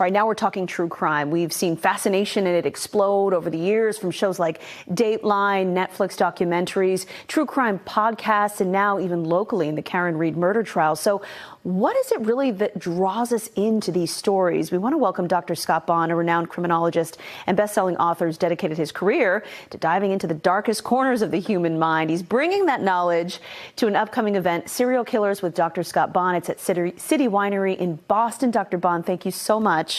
All right, now we're talking true crime. We've seen fascination in it explode over the years from shows like Dateline, Netflix documentaries, true crime podcasts, and now even locally in the Karen Reed murder trial. So what is it really that draws us into these stories? We want to welcome Dr. Scott Bonn, a renowned criminologist and best-selling author who's dedicated his career to diving into the darkest corners of the human mind. He's bringing that knowledge to an upcoming event, Serial Killers with Dr. Scott Bonn. It's at City Winery in Boston. Dr. Bonn, thank you so much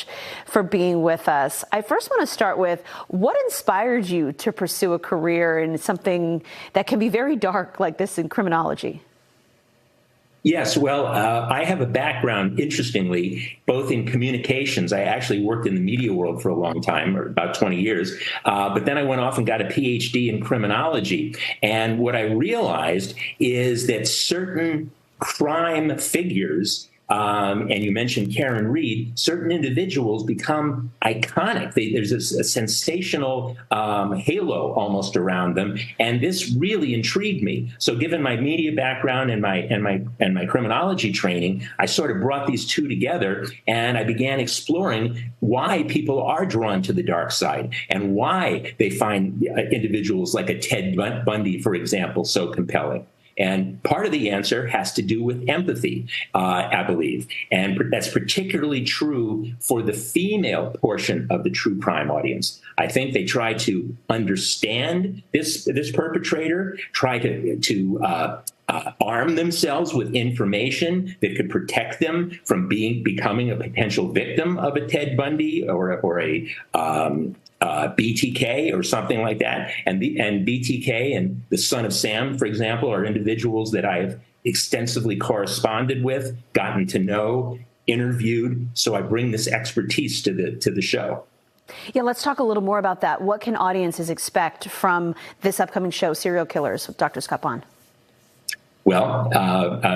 for being with us. I first want to start with what inspired you to pursue a career in something that can be very dark like this in criminology? Yes, well, I have a background, interestingly, both in communications. I actually worked in the media world for a long time, or about 20 years. But then I went off and got a PhD in criminology. And what I realized is that certain crime figures, and you mentioned Karen Reed, certain individuals become iconic. There's a sensational halo almost around them, and this really intrigued me. So, given my media background and my criminology training, I sort of brought these two together, and I began exploring why people are drawn to the dark side and why they find individuals like a Ted Bundy, for example, so compelling. And part of the answer has to do with empathy, I believe. And that's particularly true for the female portion of the true crime audience. I think they try to understand this perpetrator, try to arm themselves with information that could protect them from becoming a potential victim of a Ted Bundy or a BTK or something like that. And BTK and the son of Sam, for example, are individuals that I have extensively corresponded with, gotten to know, interviewed. So I bring this expertise to the show. Yeah, let's talk a little more about that. What can audiences expect from this upcoming show, Serial Killers, with Dr. Scott Bonn? Well,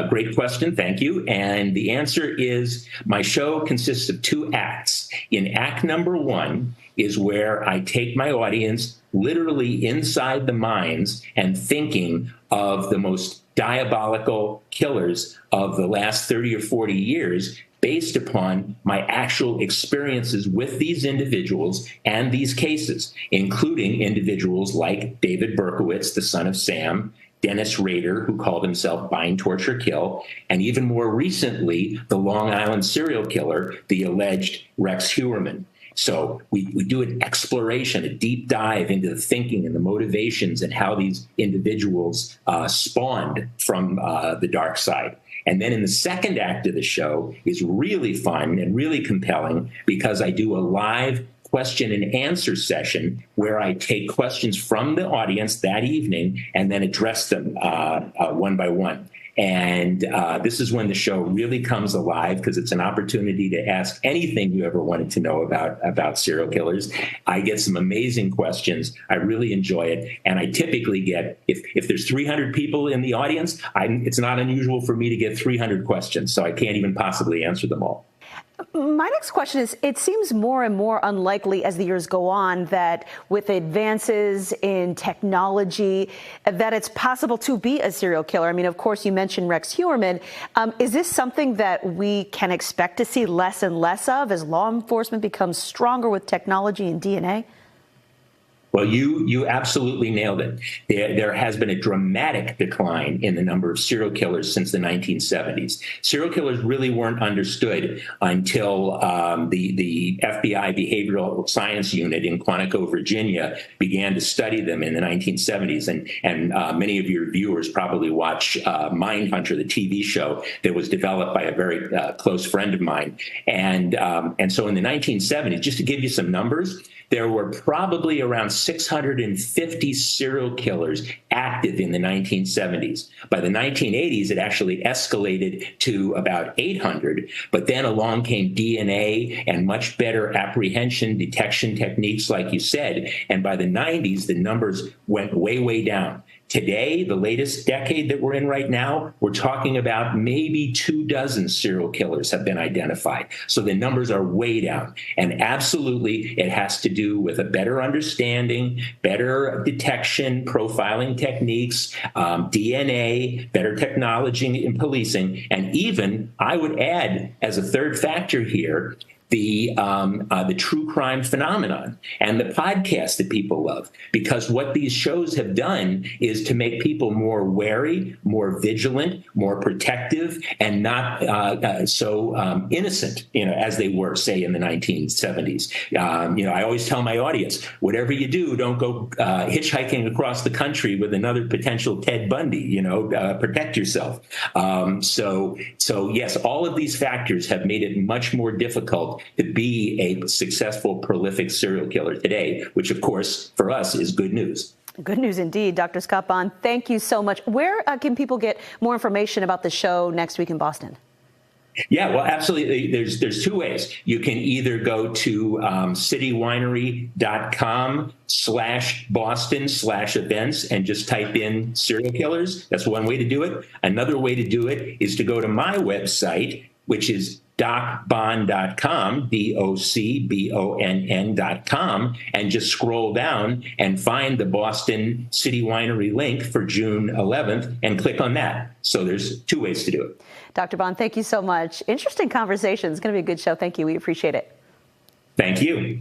great question. Thank you. And the answer is my show consists of two acts. In act number one is where I take my audience literally inside the minds and thinking of the most diabolical killers of the last 30 or 40 years based upon my actual experiences with these individuals and these cases, including individuals like David Berkowitz, the son of Sam, Dennis Rader, who called himself Bind, Torture, Kill, and even more recently, the Long Island serial killer, the alleged Rex Heuermann. So we do an exploration, a deep dive into the thinking and the motivations and how these individuals spawned from the dark side. And then in the second act of the show is really fun and really compelling because I do a live question and answer session where I take questions from the audience that evening and then address them one by one. And this is when the show really comes alive because it's an opportunity to ask anything you ever wanted to know about serial killers. I get some amazing questions. I really enjoy it. And I typically get, if there's 300 people in the audience, it's not unusual for me to get 300 questions. So I can't even possibly answer them all. My next question is, it seems more and more unlikely as the years go on that with advances in technology, that it's possible to be a serial killer. I mean, of course, you mentioned Rex Heuermann. Is this something that we can expect to see less and less of as law enforcement becomes stronger with technology and DNA? Well, you absolutely nailed it. There has been a dramatic decline in the number of serial killers since the 1970s. Serial killers really weren't understood until the FBI Behavioral Science Unit in Quantico, Virginia, began to study them in the 1970s. And many of your viewers probably watch Mindhunter, the TV show that was developed by a very close friend of mine. And so in the 1970s, just to give you some numbers, there were probably around 650 serial killers active in the 1970s. By the 1980s, it actually escalated to about 800, but then along came DNA and much better apprehension detection techniques, like you said. And by the 90s, the numbers went way, way down. Today, the latest decade that we're in right now, we're talking about maybe 24 serial killers have been identified. So the numbers are way down. And absolutely, it has to do with a better understanding, better detection, profiling techniques, DNA, better technology in policing. And even, I would add, as a third factor here, the true crime phenomenon and the podcasts that people love, because what these shows have done is to make people more wary, more vigilant, more protective, and not so innocent, as they were, say, in the 1970s. I always tell my audience, whatever you do, don't go hitchhiking across the country with another potential Ted Bundy. Protect yourself. So yes, all of these factors have made it much more difficult to be a successful, prolific serial killer today, which, of course, for us is good news. Good news indeed. Dr. Scott Bonn, thank you so much. Where can people get more information about the show next week in Boston? Yeah, well, absolutely. There's two ways. You can either go to citywinery.com/Boston/events and just type in serial killers. That's one way to do it. Another way to do it is to go to my website, which is docbonn.com, DOCBONN.com, and just scroll down and find the Boston City Winery link for June 11th and click on that. So there's two ways to do it. Dr. Bonn, thank you so much. Interesting conversation. It's going to be a good show. Thank you. We appreciate it. Thank you.